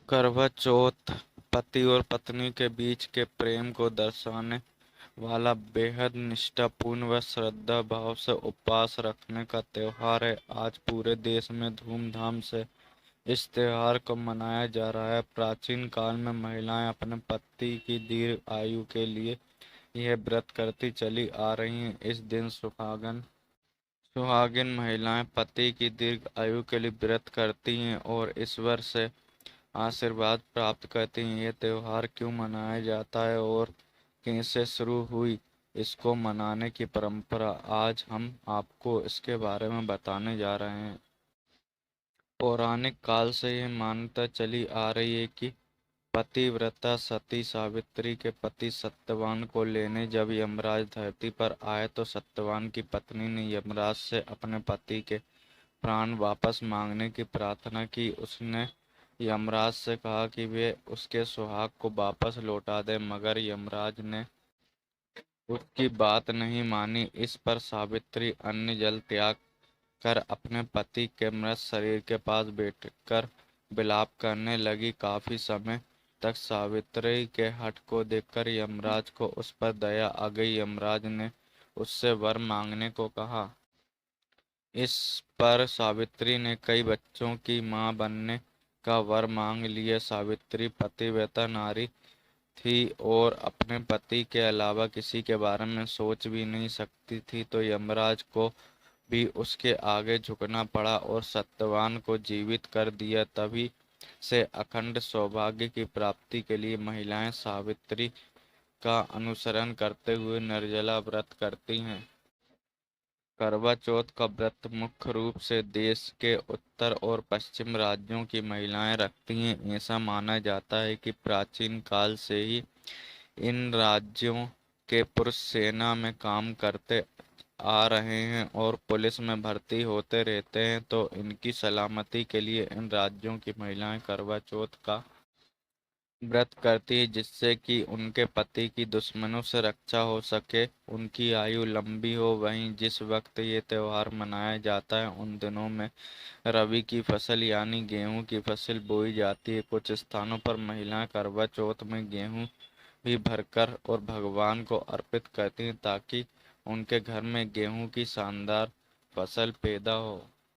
करवा चौथ पति और पत्नी के बीच के प्रेम को दर्शाने वाला बेहद निष्ठापूर्ण व श्रद्धा भाव से उपवास रखने का त्योहार है। आज पूरे देश में धूमधाम से इस त्योहार को मनाया जा रहा है। प्राचीन काल में महिलाएं अपने पति की दीर्घ आयु के लिए यह व्रत करती चली आ रही हैं। इस दिन सुहागिन महिलाएं पति की दीर्घ आयु के लिए व्रत करती हैं और ईश्वर से आशीर्वाद प्राप्त करती हैं। यह त्योहार क्यों मनाया जाता है और कैसे शुरू हुई इसको मनाने की परंपरा, आज हम आपको इसके बारे में बताने जा रहे हैं। पौराणिक काल से यह मान्यता चली आ रही है कि पतिव्रता सती सावित्री के पति सत्यवान को लेने जब यमराज धरती पर आए तो सत्यवान की पत्नी ने यमराज से अपने पति के प्राण वापस मांगने की प्रार्थना की। उसने यमराज से कहा कि वे उसके सुहाग को वापस लौटा दे, मगर यमराज ने उसकी बात नहीं मानी। इस पर सावित्री अन्न जल त्याग कर अपने पति के मृत शरीर के पास बैठकर विलाप करने लगी। काफी समय तक सावित्री के हठ को देखकर यमराज को उस पर दया आ गई। यमराज ने उससे वर मांगने को कहा। इस पर सावित्री ने कई बच्चों की मां बनने का वर मांग लिया। सावित्री पतिव्रता नारी थी और अपने पति के अलावा किसी के बारे में सोच भी नहीं सकती थी, तो यमराज को भी उसके आगे झुकना पड़ा और सत्यवान को जीवित कर दिया। तभी से अखंड सौभाग्य की प्राप्ति के लिए महिलाएं सावित्री का अनुसरण करते हुए निर्जला व्रत करती हैं। करवा चौथ का व्रत मुख्य रूप से देश के उत्तर और पश्चिम राज्यों की महिलाएं रखती हैं। ऐसा माना जाता है कि प्राचीन काल से ही इन राज्यों के पुरुष सेना में काम करते आ रहे हैं और पुलिस में भर्ती होते रहते हैं, तो इनकी सलामती के लिए इन राज्यों की महिलाएं करवा चौथ का व्रत करती है, जिससे कि उनके पति की दुश्मनों से रक्षा हो सके, उनकी आयु लंबी हो। वहीं जिस वक्त ये त्योहार मनाया जाता है उन दिनों में रबी की फसल यानी गेहूं की फसल बोई जाती है। कुछ स्थानों पर महिलाएं करवा चौथ में गेहूं भी भरकर और भगवान को अर्पित करती हैं ताकि उनके घर में गेहूं की शानदार फसल पैदा हो।